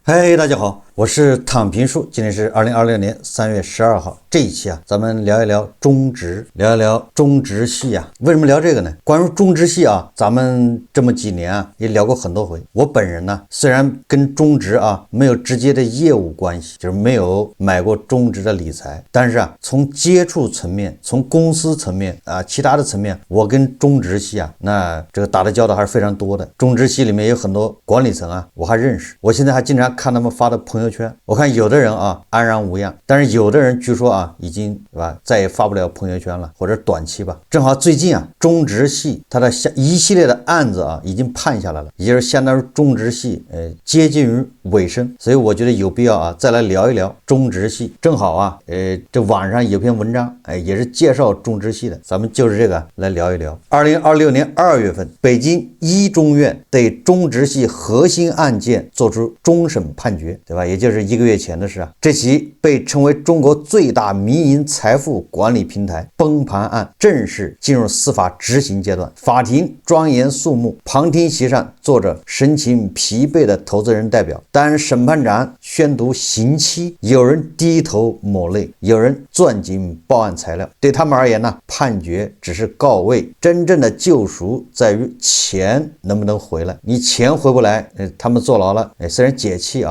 嗨，大家好，我是躺平叔，今天是2026年3月12号。这一期咱们聊一聊中植，聊一聊中植系为什么聊这个呢？关于中植系咱们这么几年也聊过很多回。我本人呢，虽然跟中植没有直接的业务关系，就是没有买过中植的理财，但是从接触层面，从公司层面其他的层面，我跟中植系那这个打的交道还是非常多的。中植系里面有很多管理层我还认识，我现在还经常看他们发的朋友圈，我看有的人安然无恙，但是有的人据说已经再也发不了朋友圈了，或者短期吧。正好最近中植系它的一系列的案子已经判下来了，也就是相当于中植系接近于尾声，所以我觉得有必要再来聊一聊中植系。正好这网上有篇文章也是介绍中植系的，咱们就是这个来聊一聊。2026年2月份，北京一中院对中植系核心案件作出终审判决，对吧？也就是1个月前的事这起被称为中国最大民营财富管理平台崩盘案正式进入司法执行阶段。法庭庄严肃穆，旁听席上坐着神情疲惫的投资人代表。当审判长宣读刑期，有人低头抹泪，有人攥紧报案材料。对他们而言判决只是告慰，真正的救赎在于钱能不能回来。你钱回不来，他们坐牢了，虽然解气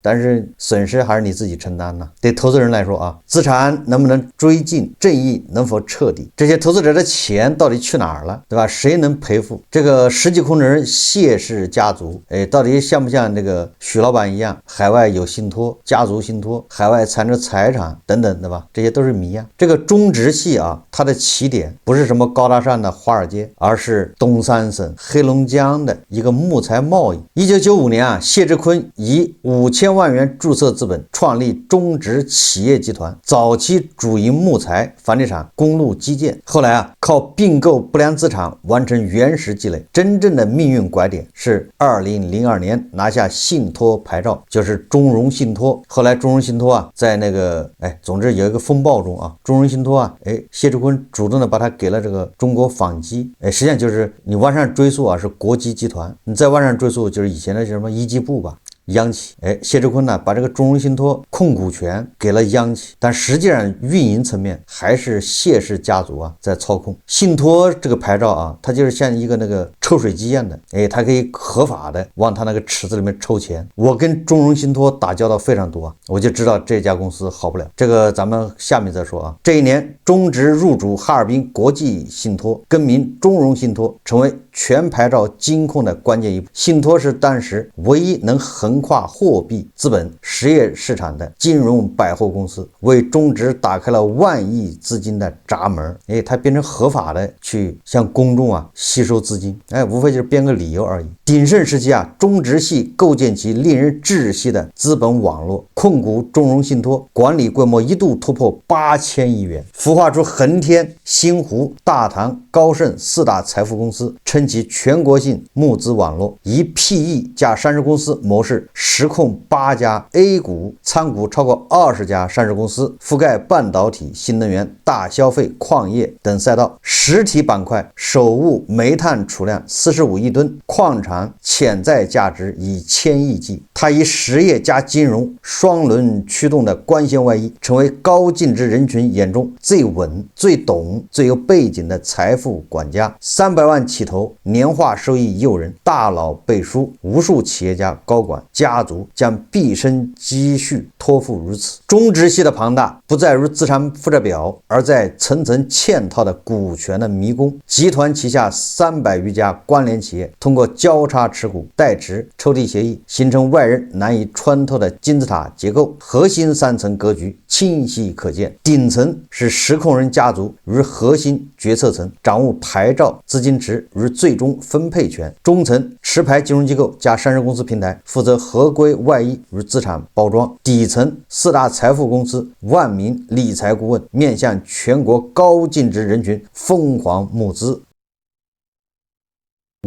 但是损失还是你自己承担呢。对投资人来说资产能不能追进，正义能否彻底，这些投资者的钱到底去哪儿了，对吧？谁能赔付？这个实际控制人谢氏家族到底像不像这个许老板一样，海外有信托，家族信托，海外藏着财产等等，对吧？这些都是谜这个中植系它的起点不是什么高大上的华尔街，而是东三省黑龙江的一个木材贸易。1995年谢志坤以5000万元注册资本创立中植企业集团，早期主营木材、房地产、公路基建，后来靠并购不良资产完成原始积累。真正的命运拐点是2002年拿下信托牌照，就是中融信托。后来中融信托在那个总之有一个风暴中中融信托谢志坤主动的把它给了这个中国纺机实际上就是你往上追溯是国机集团，你再往上追溯就是以前的什么一机部吧，央企谢志坤把这个中融信托控股权给了央企，但实际上运营层面还是谢氏家族在操控。信托这个牌照它就是像一个那个抽水机一样的它可以合法的往它那个池子里面抽钱。我跟中融信托打交道非常多我就知道这家公司好不了，这个咱们下面再说这一年中植入主哈尔滨国际信托，更名中融信托，成为全牌照金控的关键一步。信托是当时唯一能横跨货币、资本、实业市场的金融百货公司，为中植打开了万亿资金的闸门。它变成合法的去向公众吸收资金，无非就是编个理由而已。鼎盛时期中植系构建起令人窒息的资本网络，控股中融信托，管理规模一度突破8000亿元，孵化出恒天、新湖、大唐、高盛4大财富公司，撑起全国性募资网络，以 PE 加上市公司模式实控8家 A 股参股超过20家上市公司，覆盖半导体、新能源、大消费、矿业等赛道。实体板块首务煤炭储量45亿吨，矿产潜在价值以1000亿计。它以实业加金融双轮驱动的光纤外衣，成为高净值人群眼中最稳、最懂、最有背景的财富管家。300万起投，年化收益诱人，大佬背书，无数企业家、高管、家族将毕生积蓄托付如此。中植系的庞大不在于资产负债表，而在层层嵌套的股权的迷宫。集团旗下300余家关联企业通过交叉持股、代持、抽屉协议，形成外人难以穿透的金字塔结构。核心3层格局清晰可见，顶层是实控人家族与核心决策层，掌握牌照、资金池与最终分配权。中层持牌金融机构加上市公司平台，负责合规外溢与资产包装。底层4大财富公司、万名理财顾问，面向全国高净值人群疯狂募资。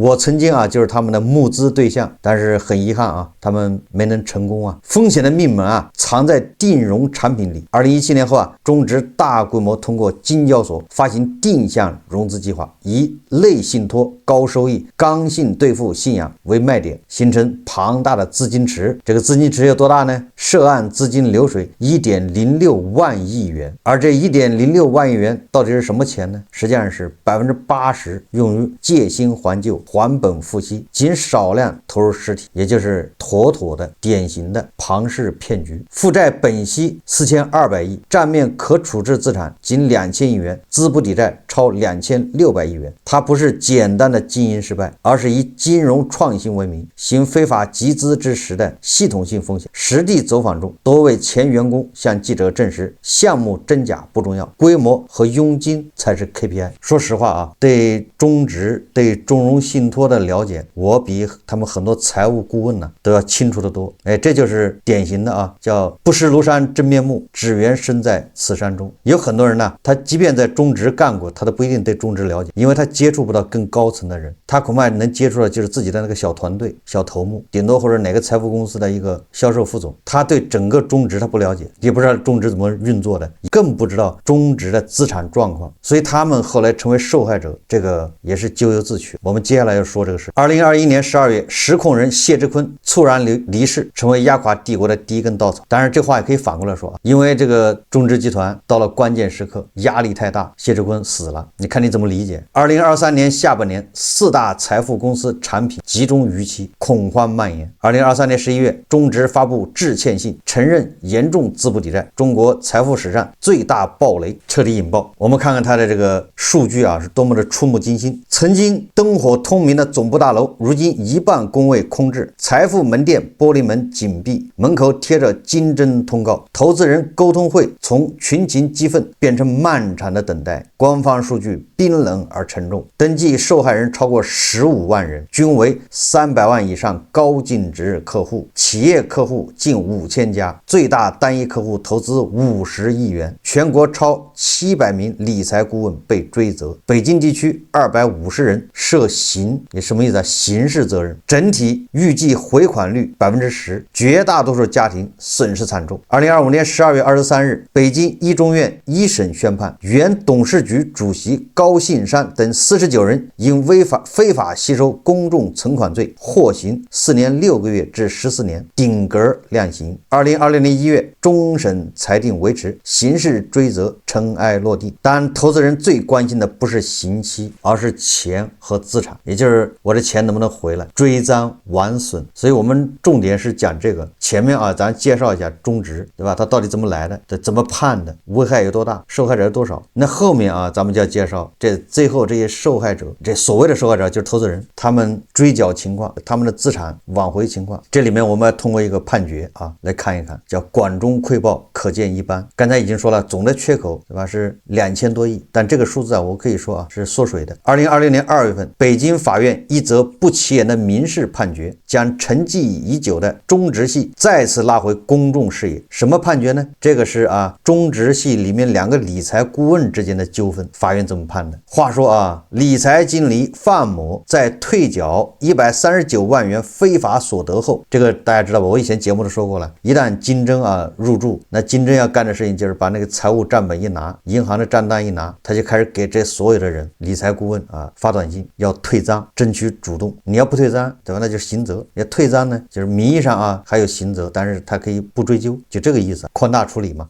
我曾经啊就是他们的募资对象，但是很遗憾啊，他们没能成功啊。风险的命门啊藏在定融产品里。2017年后啊，中植大规模通过金交所发行定向融资计划，以类信托、高收益、刚性兑付信仰为卖点，形成庞大的资金池。这个资金池有多大呢？涉案资金流水1.06万亿元。而这1.06万亿元到底是什么钱呢？实际上是80%用于借新还旧、还本付息，仅少量投入实体，也就是妥妥的典型的庞氏骗局。负债本息4200亿，账面可处置资产仅2000亿元，资不抵债超2600亿元。它不是简单的经营失败，而是以金融创新为名，行非法集资之时的系统性风险。实地走访中，多位前员工向记者证实，项目真假不重要，规模和佣金才是 KPI。说实话啊，对中植、对中融信托的了解，我比他们很多财务顾问呢都要清楚得多。这就是典型的啊，叫不识庐山真面目，只缘身在此山中。有很多人呢，他即便在中植干过，他都不一定对中植了解，因为他接触不到更高层的人，他恐怕能接触的就是自己的那个小团队、小头目，顶多或者哪个财富公司的一个销售副总，他对整个中植他不了解，也不知道中植怎么运作的，更不知道中植的资产状况，所以他们后来成为受害者，这个也是咎由自取。我们接下来要说这个事。2021年12月，实控人谢志坤猝然离世，成为压垮帝国的第一根稻草。当然这话也可以反过来说，因为这个中植集团到了关键时刻压力太大，谢志坤死了，你看你怎么理解。2023年下半年，四大财富公司产品集中逾期，恐慌蔓延。2023年11月，中植发布致歉信，承认严重资不抵债，中国财富史上最大暴雷，彻底引爆。我们看看它的这个数据啊，是多么的触目惊心。曾经灯火通明的总部大楼，如今一半工位空置，财富门店玻璃门紧闭，门口贴着金针通告，投资人沟通会从群情激愤变成漫长的等待。官方数据冰冷而沉重，登记受害人超过15万人，均为300万以上高净值客户，企业客户近5000家，最大单一客户投资50亿元，全国超700名理财顾问被追责，北京地区250人涉刑，也什么意思啊？刑事责任，整体预计回款率10%，绝大多数家庭损失惨重。2025年12月23日，北京一中院一审宣判，原董事局主席高信山等49人因非法吸收公众存款罪获刑4年6个月至14年，顶格量刑。2020年1月，终审裁定维持，刑事追责尘埃落地。但投资人最关心的不是刑期，而是钱和资产，也就是我的钱能不能回来，追赃完损。所以我们重点是讲这个。前面啊，咱介绍一下中植，对吧？它到底怎么来的，怎么判的，危害有多大，受害者有多少。那后面啊，咱们就要介绍最后这些受害者，这所谓的受害者就是投资人，他们追缴情况，他们的资产挽回情况。这里面我们要通过一个判决啊来看一看，叫管中窥豹，可见一斑。刚才已经说了，总的缺口对吧是2000多亿，但这个数字啊，我可以说啊是缩水的。2020年2月份，北京法院一则不起眼的民事判决，将沉寂已久的中植系再次拉回公众视野。什么判决呢？这个是中植系里面2个理财顾问之间的纠纷，法院怎么判的？话说啊，理财经理范某在退缴139万元非法所得后，这个大家知道吧？我以前节目都说过了，一旦金针入驻，那金针要干的事情就是把那个财务账本一拿，银行的账单一拿，他就开始给这所有的人理财顾问发短信要退赃，争取主动。你要不退赃，对吧？那就是刑责。要退赃呢，就是名义上还有刑责，但是他可以不追究，就这个意思，宽大处理嘛。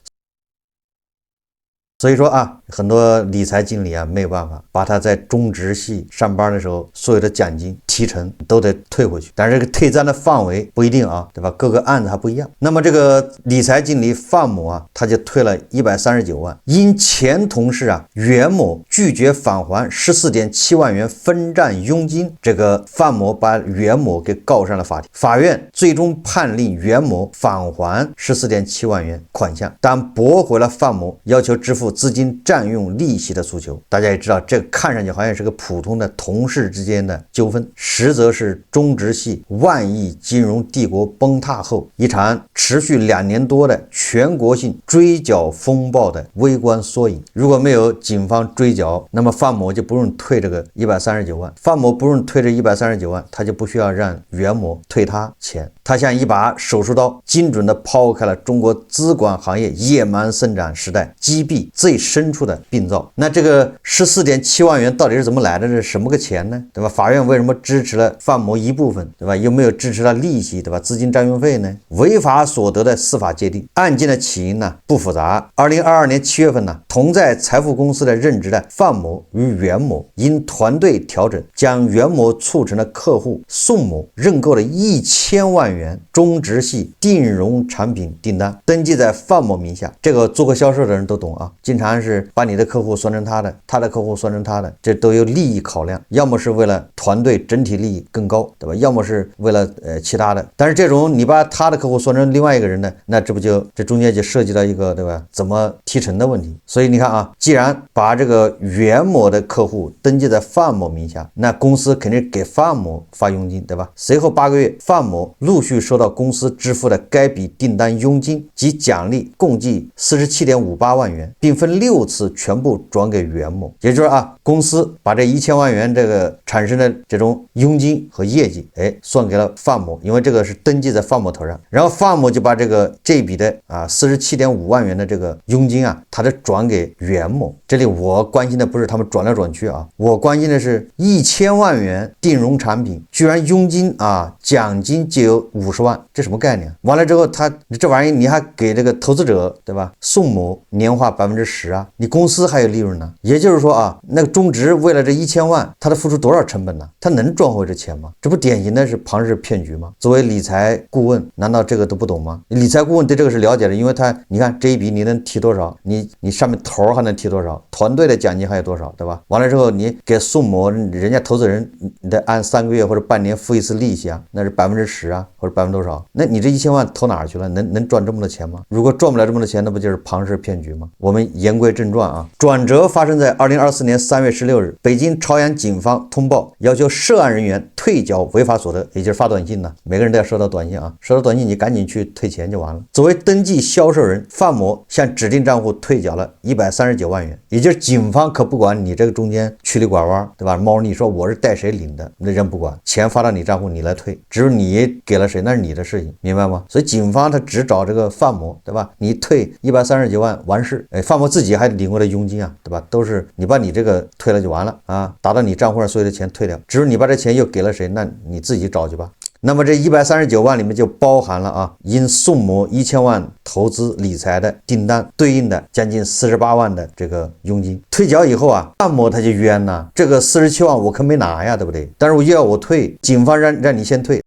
所以说很多理财经理没有办法把他在中植系上班的时候所有的奖金提成都得退回去，但是这个退赃的范围不一定对吧？各个案子还不一样。那么这个理财经理范某他就退了139万，因前同事袁某拒绝返还14.7万元分账佣金，这个范某把袁某给告上了法庭。法院最终判令袁某返还14.7万元款项，但驳回了范某要求支付付资金占用利息的诉求。大家也知道，这看上去好像是个普通的同事之间的纠纷，实则是中植系万亿金融帝国崩塌后一场持续2年多的全国性追缴风暴的微观缩影。如果没有警方追缴，那么范某就不用退这个139万，范某不用退这139万，他就不需要让袁某退他钱。他像一把手术刀，精准地抛开了中国资管行业野蛮生长时代击毙最深处的病灶。那这个14.7万元到底是怎么来的？这是什么个钱呢？对吧？法院为什么支持了范某一部分？对吧？又没有支持了利息，对吧？资金占用费呢？违法所得的司法界定。案件的起因呢不复杂。2022年7月份呢，同在财富公司的任职的范某与袁某因团队调整，将袁某促成的客户宋某认购了1000万元中植系定融产品订单，登记在范某名下。这个做过销售的人都懂啊，经常是把你的客户算成他的，他的客户算成他的，这都有利益考量，要么是为了团队整体利益更高，对吧？要么是为了其他的。但是这种你把他的客户算成另外一个人的，那这中间就涉及到一个，对吧？怎么提成的问题。所以你看啊，既然把这个袁某的客户登记在范某名下，那公司肯定给范某发佣金，对吧？随后8个月，范某陆续收到公司支付的该笔订单佣金及奖励共计47.58万元，并分6次全部转给袁某。也就是啊，公司把这1000万元这个产生的这种佣金和业绩，算给了范某，因为这个是登记在范某头上。然后范某就把这笔的47.5万元的这个佣金啊，他就转给袁某。这里我关心的不是他们转来转去啊，我关心的是1000万元定融产品，居然佣金奖金就有50万，这什么概念？完了之后，你这玩意你还给这个投资者，对吧？宋某年化10%啊，你公司还有利润呢。也就是说啊，那个中植为了这1000万，他得付出多少成本呢？他能赚回这钱吗？这不典型的是庞氏骗局吗？作为理财顾问，难道这个都不懂吗？理财顾问对这个是了解的，因为你看这一笔你能提多少，你上面头还能提多少，团队的奖金还有多少，对吧？完了之后你给宋某人家投资人，你得按3个月或者半年付一次利息啊，那是10%啊，或者多少？那你这1000万投哪儿去了？能赚这么多钱吗？如果赚不了这么多钱，那不就是庞氏骗局吗？我们言归正传啊，转折发生在2024年3月16日，北京朝阳警方通报要求涉案人员退缴违法所得，也就是发短信呢，每个人都要收到短信啊，收到短信你赶紧去退钱就完了。作为登记销售人，范某向指定账户退缴了139万元，也就是警方可不管你这个中间曲里拐弯，对吧？猫腻说我是带谁领的，那人不管，钱发到你账户你来退，只有你给了谁那是你的事情，明白吗？所以警方他只找这个范某，对吧？你退139万完事，范某自己还领过的佣金啊，对吧？都是你把你这个退了就完了啊，打到你账户上所有的钱退掉，只有你把这钱又给了谁，那你自己找去吧。那么这139万里面就包含了因宋某1000万投资理财的订单对应的将近48万的这个佣金。退缴以后范某他就冤了，这个47万我可没拿呀，对不对？但是又要我退，警方让你先退。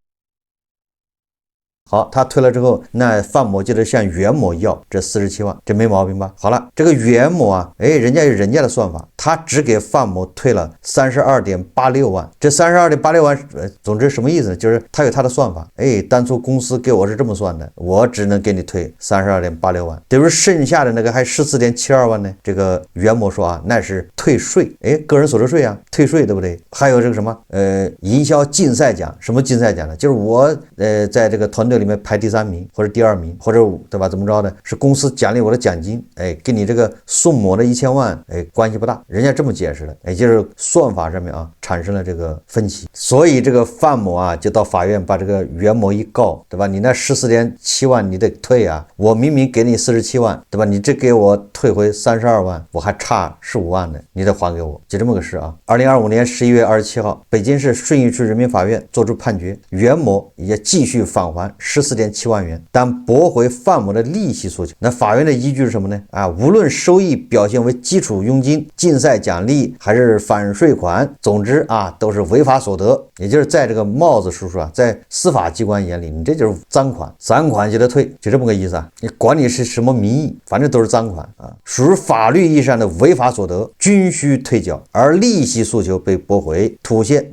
好，他退了之后，那范某就得向袁某要这47万，这没毛病吧？好了，这个袁某人家有人家的算法，他只给范某退了32.86万，这32.86万，总之什么意思呢？就是他有他的算法，当初公司给我是这么算的，我只能给你退32.86万，等于剩下的那个还14.72万呢？这个袁某说那是退税，个人所得税退税，对不对？还有这个什么营销竞赛奖，什么竞赛奖呢？就是我在这个团队里面排第3名或者第2名，或者对吧？怎么着的？是公司奖励我的奖金，跟你这个宋某的1000万关系不大，人家这么解释的，也就是算法上面产生了这个分歧，所以这个范某就到法院把这个袁某一告，对吧？你那14.7万你得退我明明给你47万，对吧？你这给我退回32万，我还差15万呢，你得还给我，就这么个事2025年11月27号，北京市顺义区人民法院作出判决，袁某也继续返还14.7万元，但驳回范某的利息诉求。那法院的依据是什么呢？无论收益表现为基础佣金、竞赛奖励还是反税款，总之都是违法所得。也就是在这个帽子叔叔在司法机关眼里，你这就是赃款，赃款就得退，就这么个意思你管你是什么名义，反正都是赃款属于法律意义上的违法所得，均需退缴。而利息诉求被驳回，凸显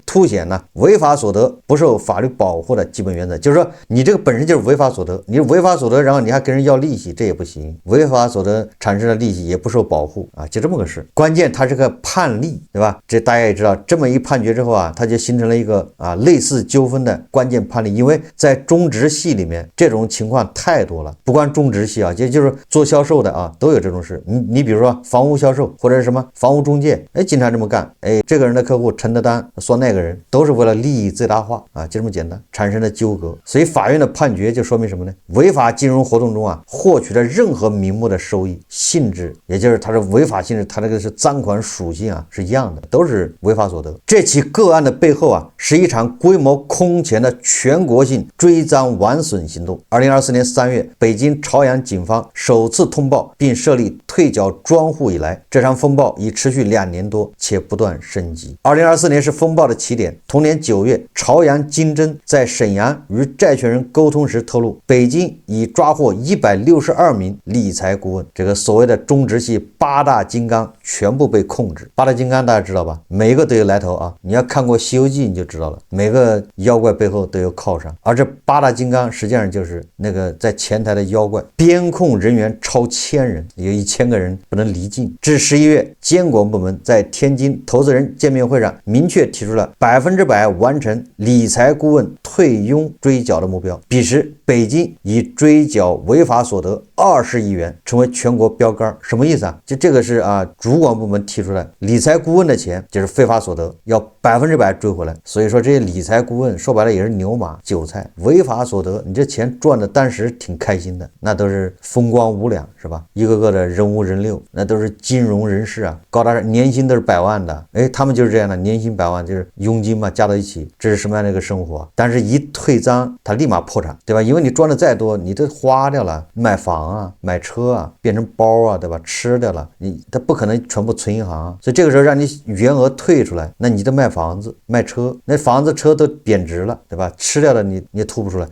违法所得不受法律保护的基本原则，就是说你这个本身就是违法所得，你违法所得，然后你还跟人要利息，这也不行。违法所得产生的利息也不受保护啊，就这么个事。关键它是个判例，对吧？这大家也知道，这么一判决之后啊，它就形成了一个类似纠纷的关键判例。因为在中直系里面，这种情况太多了，不光中直系啊，就是做销售的啊，都有这种事。你比如说房屋销售或者是什么房屋中介，经常这么干，这个人的客户承的单说那个人，都是为了利益最大化啊，就这么简单，产生了纠葛。所以法院的判决就说明什么呢？违法金融活动中获取的任何名目的收益性质，也就是它的违法性质，它这个是赃款属性是一样的，都是违法所得。这起个案的背后是一场规模空前的全国性追赃挽损行动。2024年3月，北京朝阳警方首次通报并设立退缴专户以来，这场风暴已持续2年多，且不断升级。2024年是风暴的起点。同年9月，朝阳金侦在沈阳与债权人沟通时透露，北京已抓获162名理财顾问。这个所谓的中直系8大金刚全部被控制。8大金刚大家知道吧？每一个都有来头啊！你要看过《西游记》你就知道了，每个妖怪背后都有靠山。而这8大金刚实际上就是那个在前台的妖怪，编控人员超1000人，有1000个人不能离境。至11月，监管部门在天津投资人见面会上明确提出了100%完成理财顾问退佣追缴的目标。彼时，北京已追缴违法所得20亿元，成为全国标杆。什么意思啊？就这个是主管部门提出来，理财顾问的钱就是非法所得，要100%追回来。所以说这些理财顾问说白了也是牛马韭菜，违法所得，你这钱赚的当时挺开心的，那都是风光无两，是吧？一个个的人五人六，那都是金融人士高大上，年薪都是100万的，他们就是这样的，年薪100万就是佣金嘛，加到一起，这是什么样的一个生活？但是一退赃，他立马破产，对吧？因为你赚的再多，你都花掉了，买房买车变成包对吧？吃掉了，他不可能全部存银行所以这个时候让你原额退出来，那你得卖房子卖车，那房子车都贬值了，对吧？吃掉了你也吐不出来。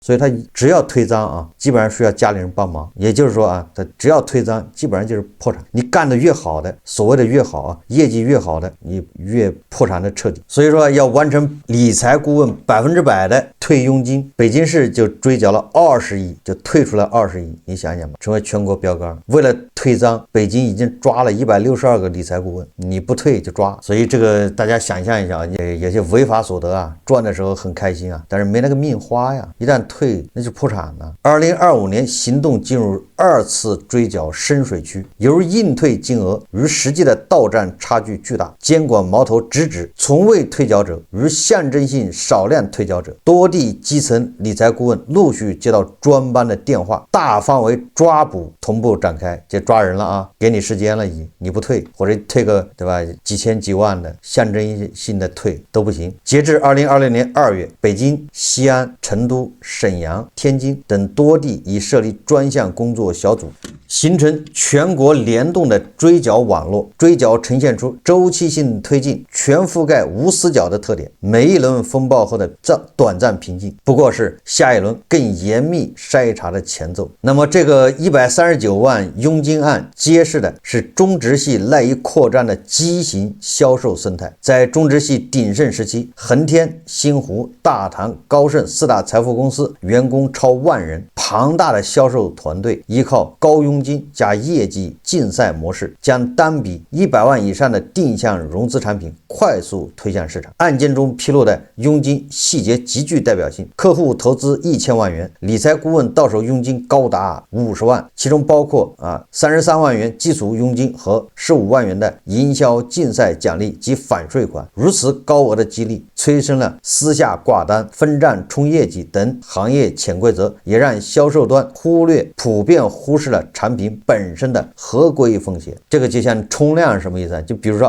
所以他只要推赃基本上需要家里人帮忙，也就是说他只要推赃，基本上就是破产。你干的越好的，所谓的越好业绩越好的，你越破产的彻底。所以说要完成理财顾问100%的退佣金，北京市就追缴了20亿，就退出了20亿，你想想吧，成为全国标杆。为了退赃，北京已经抓了162个理财顾问，你不退就抓。所以这个大家想象一下有些违法所得赚的时候很开心但是没那个命花呀，一旦退那就破产了。2025年行动进入2次追缴深水区，由于应退金额与实际的到账差距巨大，监管矛头直指从未退缴者与象征性少量退缴者。多地基层理财顾问陆续接到专班的电话，大范围抓捕同步展开，就抓人了给你时间了，你不退或者退个对吧几千几万的象征性的退都不行。截至2026年2月，北京、西安、成都、沈阳、天津等多地已设立专项工作小组，形成全国联动的追缴网络。追缴呈现出周期性推进、全覆盖无死角的特点。每一轮风暴后的短暂平静，不过是下一轮更严密筛查的前奏。那么这个139万佣金案揭示的是中直系赖以扩张的畸形销售生态。在中直系鼎盛时期，恒天、新湖、大唐、高盛4大财富公司员工超10000人，庞大的销售团队依靠高佣金加业绩竞赛模式，将单笔100万以上的定向融资产品快速推向市场。案件中披露的佣金细节极具代表性，客户投资1000万元，理财顾问到手佣金高达50万，其中包括33万元基础佣金和15万元的营销竞赛奖励及反税款。如此高额的激励，催生了私下挂单、分账冲业绩等行业潜规则，也让销售端普遍忽视了产品本身的合规风险。这个就像冲量什么意思就比如说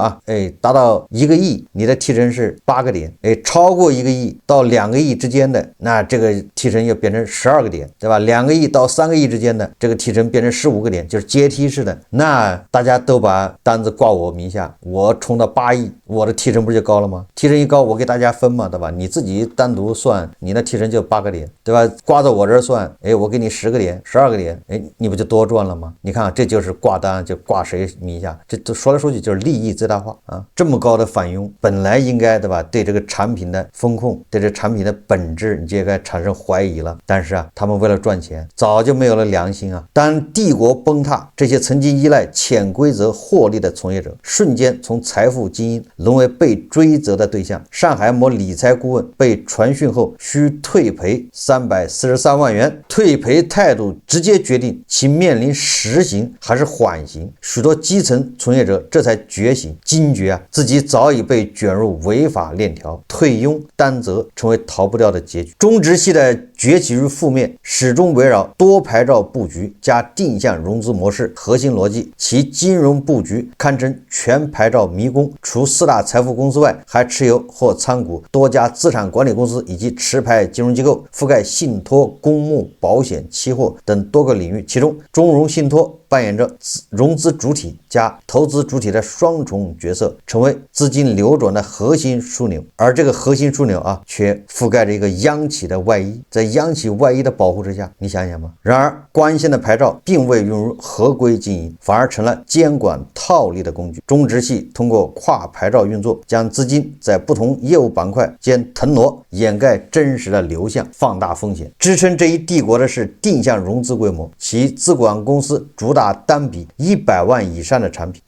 达到1个亿，你的提成是8个点，超过1个亿到2个亿之间的，那这个提成又变成12个点，对吧？2个亿到3个亿之间的，这个提成变成15个点，就是阶梯式的。那大家都把单子挂我名下，我冲到8亿，我的提成不就高了吗？提成一高，我给大家分嘛，对吧？你自己单独算，你的提成就8个点，对吧？挂到我这儿算，我给你10个点、12个点，你不就多赚了吗？了吗？你看这就是挂单就挂谁名下，这都说来说去就是利益最大化啊！这么高的返佣，本来应该对吧？对这个产品的风控，对这产品的本质，你就应该产生怀疑了。但是他们为了赚钱，早就没有了良心啊！当帝国崩塌，这些曾经依赖潜规则获利的从业者，瞬间从财富精英沦为被追责的对象。上海某理财顾问被传讯后需退赔343万元，退赔态度直接决定其面临实刑还是缓刑。许多基层从业者这才觉醒，惊觉自己早已被卷入违法链条，退佣担责成为逃不掉的结局。中植系的崛起与覆灭始终围绕多牌照布局加定向融资模式核心逻辑，其金融布局堪称全牌照迷宫。除4大财富公司外，还持有或参股多家资产管理公司以及持牌金融机构，覆盖信托、公募、保险、期货等多个领域。其中中融信托扮演着融资主体加投资主体的双重角色，成为资金流转的核心枢纽。而这个核心枢纽却覆盖着一个央企的外衣，在央企外衣的保护之下，你想想吧。然而官线的牌照并未用入合规经营，反而成了监管套利的工具。中植系通过跨牌照运作，将资金在不同业务板块间腾挪，掩盖真实的流向，放大风险。支撑这一帝国的是定向融资规模，其资管公司主打单笔100万以上的产品，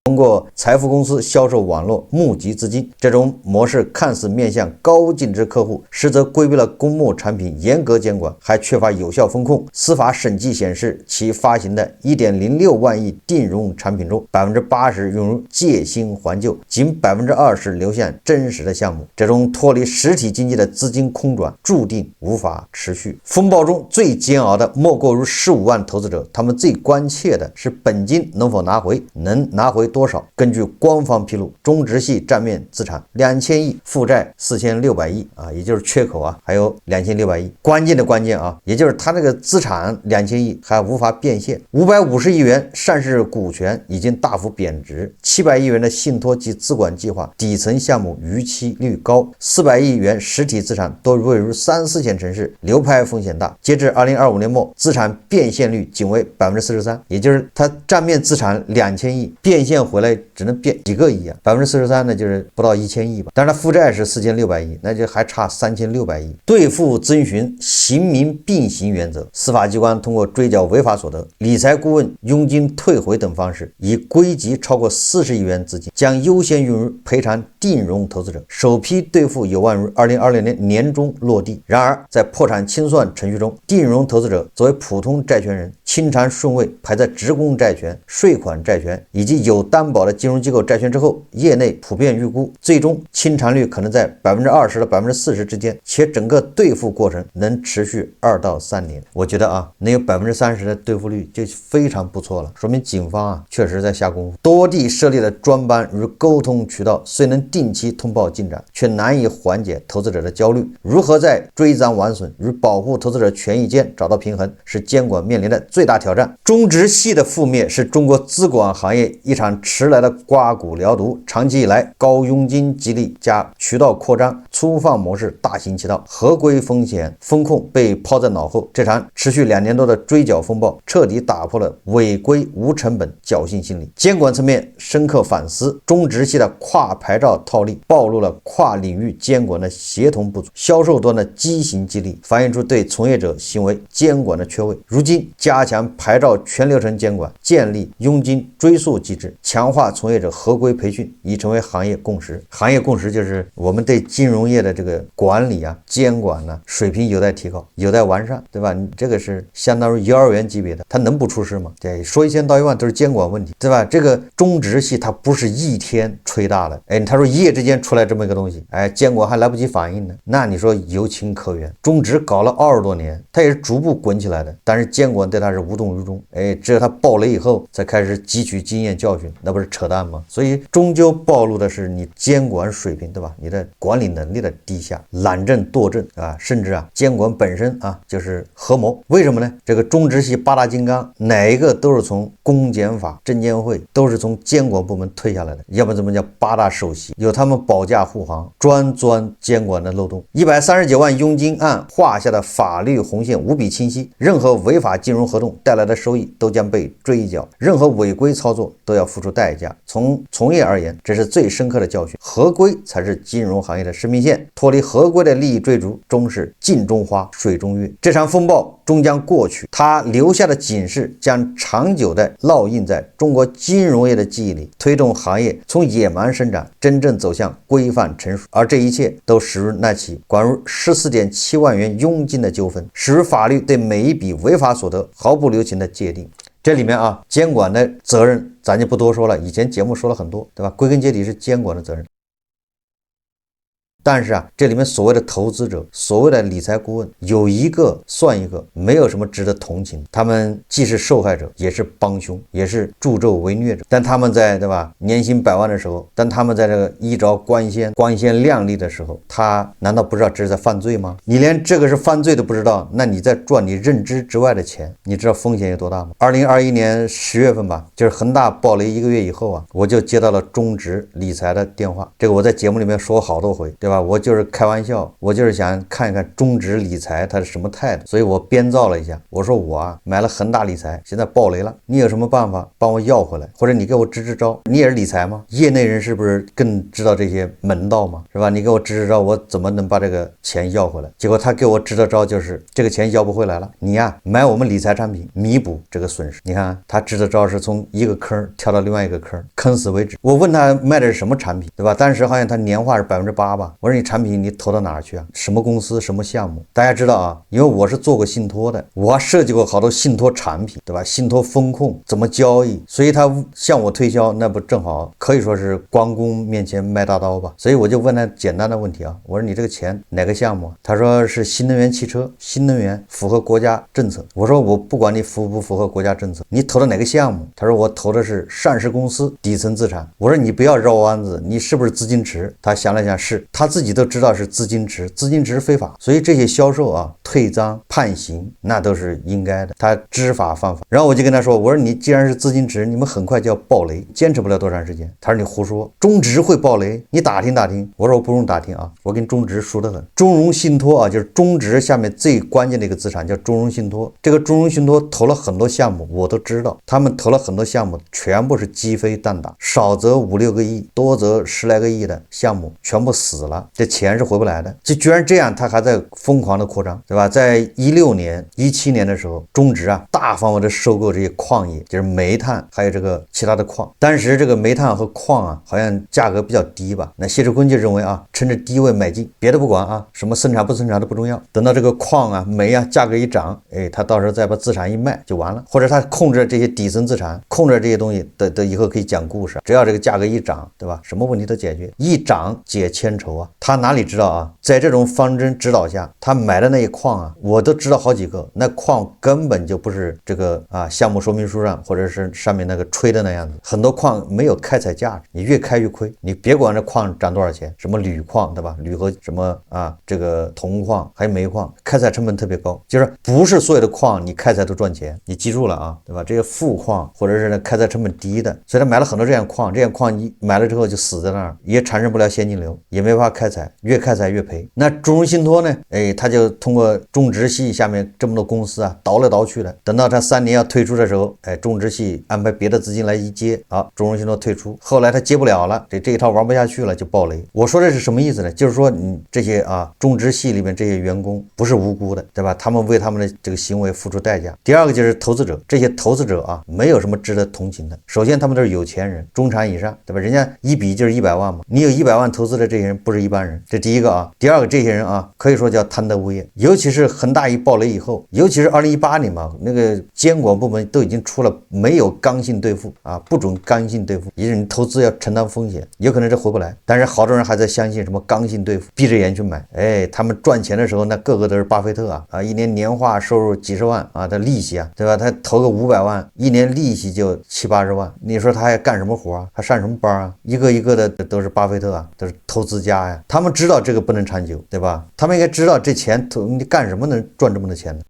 通过财富公司销售网络募集资金。这种模式看似面向高净值客户，实则规避了公募产品严格监管，还缺乏有效风控。司法审计显示，其发行的 1.06 万亿定融产品中 80% 用于借新还旧，仅 20% 流向真实的项目。这种脱离实体经济的资金空转注定无法持续。风暴中最煎熬的莫过于15万投资者，他们最关切的是本金能否拿回，能拿回多少？根据官方披露，中植系账面资产2000亿，负债4600亿也就是缺口还有2600亿。关键的关键也就是他这个资产2000亿还无法变现，550亿元上市股权已经大幅贬值，700亿元的信托及资管计划底层项目逾期率高，400亿元实体资产多位于3、4线城市，流拍风险大。截至2025年末，资产变现率仅为 43%， 也就是他账面资产2000亿，变现回来只能变几个亿43%呢，就是不到1000亿吧。但是他负债是4600亿，那就还差3600亿。对付遵循刑民并行原则，司法机关通过追缴违法所得、理财顾问佣金退回等方式，以归集超过40亿元资金，将优先用于赔偿定融投资者。首批兑付有望于2026年年中落地。然而在破产清算程序中，定融投资者作为普通债权人，清偿顺位排在职工债权、税款债权以及有担保的金融机构债权之后，业内普遍预估最终清偿率可能在 20% 到 40% 之间，且整个兑付过程能持续2到3年。我觉得能有 30% 的兑付率就非常不错了，说明警方确实在下功夫。多地设立的专班与沟通渠道虽能定期通报进展，却难以缓解投资者的焦虑。如何在追赃挽损与保护投资者权益间找到平衡，是监管面临的最大挑战。中植系的覆灭是中国资管行业一场迟来的刮骨疗毒。长期以来，高佣金激励加渠道扩张、粗放模式大行其道，合规风险风控被抛在脑后。这场持续2年多的追缴风暴，彻底打破了违规无成本侥幸心理。监管层面深刻反思，中植系的跨牌照套利暴露了跨领域监管的协同不足，销售端的畸形激励反映出对从业者行为监管的缺位。如今加强牌照全流程监管，建立佣金追溯机制，强化从业者合规培训，已成为行业共识。行业共识就是我们对金融业的这个管理监管水平有待提高，有待完善，对吧？你这个是相当于幼儿园级别的，它能不出事吗？对，说1000道1万都是监管问题，对吧？这个中植系它不是一天吹大的，他说一夜之间出来这么一个东西，监管还来不及反应呢，那你说有情可原。中植搞了20多年，它也是逐步滚起来的，但是监管对它是无动于衷，只有它爆雷以后才开始汲取经验教训，那不是扯淡吗？所以终究暴露的是你监管水平，对吧？你的管理能力的低下，懒政惰政甚至监管本身就是合谋。为什么呢？这个中植系8大金刚哪一个都是从公检法、证监会都是从监管部门推下来的，要不怎么叫8大首席？有他们保驾护航，专钻监管的漏洞。139万佣金案画下的法律红线无比清晰，任何违法金融合同动带来的收益都将被追缴，任何违规操作都要付出代价。从从业而言，这是最深刻的教训。合规才是金融行业的生命线，脱离合规的利益追逐，终是镜中花，水中月。这场风暴终将过去，它留下的警示将长久地烙印在中国金融业的记忆里，推动行业从野蛮生长真正走向规范成熟。而这一切都始于那起管入14.7万元佣金的纠纷，始于法律对每一笔违法所得毫不留情的界定。这里面啊，监管的责任咱就不多说了，以前节目说了很多，对吧？归根结底是监管的责任。但是啊，这里面所谓的投资者，所谓的理财顾问，有一个算一个，没有什么值得同情。他们既是受害者，也是帮凶，也是助纣为虐者。但他们在，对吧，年薪100万的时候，但他们在这个衣着光鲜亮丽的时候，他难道不知道这是在犯罪吗？你连这个是犯罪都不知道，那你在赚你认知之外的钱，你知道风险有多大吗？2021年10月份吧，就是恒大暴雷1个月以后啊，我就接到了中植理财的电话。这个我在节目里面说好多回，对吧？我就是开玩笑，我就是想看一看中植理财它是什么态度，所以我编造了一下。我说我啊买了恒大理财，现在暴雷了，你有什么办法帮我要回来，或者你给我支招？你也是理财吗？业内人是不是更知道这些门道吗？是吧？你给我支招，我怎么能把这个钱要回来？结果他给我支的招就是这个钱要不回来了，你呀买我们理财产品弥补这个损失。你看他支的招是从一个坑跳到另外一个坑，坑死为止。我问他卖的是什么产品，对吧？当时好像他年化是8%吧。我说你产品你投到哪儿去啊？什么公司什么项目？大家知道啊，因为我是做过信托的，我还设计过好多信托产品，对吧？信托风控怎么交易，所以他向我推销，那不正好可以说是关公面前卖大刀吧？所以我就问他简单的问题啊，我说你这个钱哪个项目？他说是新能源汽车，新能源符合国家政策。我说我不管你符不符合国家政策，你投的哪个项目？他说我投的是上市公司底层资产。我说你不要绕弯子，你是不是资金池？他想了想，是他自己都知道是资金池，资金池非法，所以这些销售啊退赃判刑那都是应该的，他知法犯法。然后我就跟他说，我说你既然是资金池，你们很快就要暴雷，坚持不了多长时间。他说你胡说，中植会暴雷，你打听打听。我说我不用打听啊，我跟中植熟得很。中融信托啊，就是中植下面最关键的一个资产叫中融信托，这个中融信托投了很多项目，我都知道，他们投了很多项目全部是鸡飞蛋打，少则5-6个亿，多则10来个亿的项目全部死了，这钱是回不来的。就居然这样，他还在疯狂的扩张，对吧？在16年、17年的时候，中植啊大范围的收购这些矿业，就是煤炭还有这个其他的矿。当时这个煤炭和矿啊，好像价格比较低吧？那谢志坤就认为啊，趁着低位买进，别的不管啊，什么生产不生产都不重要。等到这个矿啊、煤啊价格一涨，哎，他到时候再把资产一卖就完了。或者他控制这些底层资产，控制这些东西的以后可以讲故事。只要这个价格一涨，对吧？什么问题都解决，一涨解千愁啊。他哪里知道啊？在这种方针指导下，他买的那些矿啊，我都知道好几个，那矿根本就不是这个啊项目说明书上或者是上面那个吹的那样子，很多矿没有开采价值，你越开越亏。你别管这矿涨多少钱，什么铝矿，对吧？铝和什么啊这个铜矿还有煤矿，开采成本特别高，就是不是所有的矿你开采都赚钱，你记住了啊，对吧？这些富矿或者是开采成本低的，所以他买了很多这样矿，这样矿你买了之后就死在那儿，也产生不了现金流，也没法开采，越开采越赔。那中融信托呢？哎，他就通过中植系下面这么多公司啊，倒来倒去的。等到他3年要退出的时候，哎，中植系安排别的资金来一接，啊，中融信托退出。后来他接不了了，这一套玩不下去了，就暴雷。我说的是什么意思呢？就是说你这些啊，中植系里面这些员工不是无辜的，对吧？他们为他们的这个行为付出代价。第二个就是投资者，这些投资者啊，没有什么值得同情的。首先他们都是有钱人，中产以上，对吧？人家一笔就是100万嘛，你有100万投资的这些人不是一般人，这第一个啊。第二个，这些人啊，可以说叫贪得无厌。尤其是恒大一暴雷以后，尤其是2018年嘛，那个监管部门都已经出了没有刚性兑付啊，不准刚性兑付，也就是你投资要承担风险，有可能是回不来。但是好多人还在相信什么刚性兑付，闭着眼去买。哎，他们赚钱的时候，那个个都是巴菲特啊，一年年化收入几十万啊的利息啊，对吧？他投个500万，一年利息就70-80万，你说他还干什么活啊？他上什么班啊？一个一个的都是巴菲特啊，都是投资家呀。他们知道这个不能长久，对吧？他们应该知道这钱你干什么能赚这么多钱呢？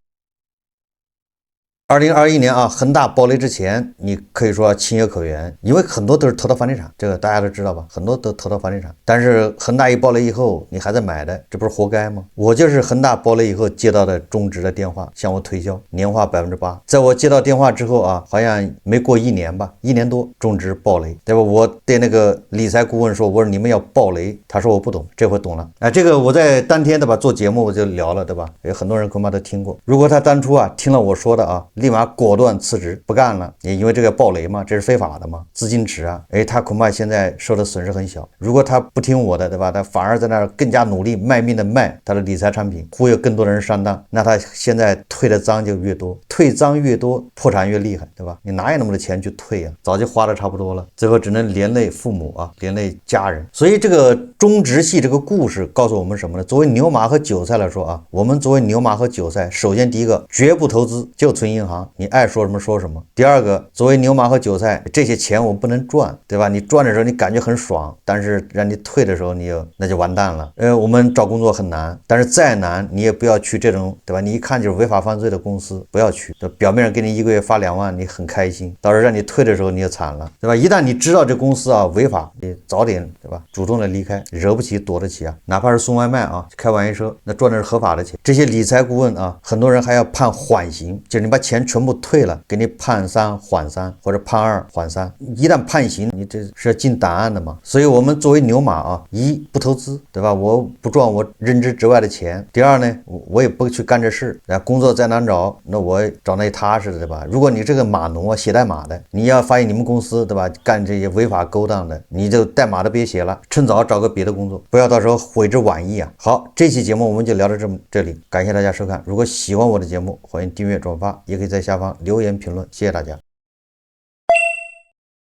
2021年啊，恒大暴雷之前，你可以说情有可原，因为很多都是投到房地产，这个大家都知道吧？很多都投到房地产，但是恒大一暴雷以后，你还在买的，这不是活该吗？我就是恒大暴雷以后接到的中植的电话，向我推销年化8%。在我接到电话之后啊，好像没过1年吧，1年多，中植暴雷，对吧？我对那个理财顾问说，我说你们要暴雷，他说我不懂，这回懂了。哎，这个我在当天对吧做节目我就聊了，对吧？有很多人恐怕都听过。如果他当初啊听了我说的啊，立马果断辞职不干了，也因为这个暴雷嘛，这是非法的嘛，资金池啊，他恐怕现在受的损失很小。如果他不听我的，对吧？他反而在那儿更加努力卖命的卖他的理财产品，忽悠更多的人上当，那他现在退的赃就越多，退赃越多，破产越厉害，对吧？你哪有那么多钱去退啊？早就花的差不多了，最后只能连累父母啊，连累家人。所以这个中植系这个故事告诉我们什么呢？作为牛马和韭菜来说啊，我们作为牛马和韭菜，首先第一个绝不投资，就存银行，你爱说什么说什么。第二个，作为牛马和韭菜，这些钱我们不能赚，对吧？你赚的时候你感觉很爽，但是让你退的时候那就完蛋了。我们找工作很难，但是再难你也不要去这种，对吧？你一看就是违法犯罪的公司，不要去。表面上给你1个月发2万，你很开心，到时候让你退的时候你就惨了，对吧？一旦你知道这公司啊违法，你早点，对吧？主动的离开，惹不起躲得起啊。哪怕是送外卖啊，开网约车，那赚的是合法的钱。这些理财顾问啊，很多人还要判缓刑，就是你把钱全部退了，给你判3缓3，或者判2缓3。一旦判刑，你这是要进档案的嘛。所以我们作为牛马啊，一不投资，对吧？我不赚我认知之外的钱。第二呢，我也不去干这事，工作再难找，那我找那些踏实的，对吧？如果你这个码农啊，写代码的，你要发现你们公司，对吧，干这些违法勾当的，你就代码都别写了，趁早找个别的工作，不要到时候悔之晚矣啊。好，这期节目我们就聊到这里，感谢大家收看。如果喜欢我的节目，欢迎订阅转发，也可以在下方留言评论，谢谢大家。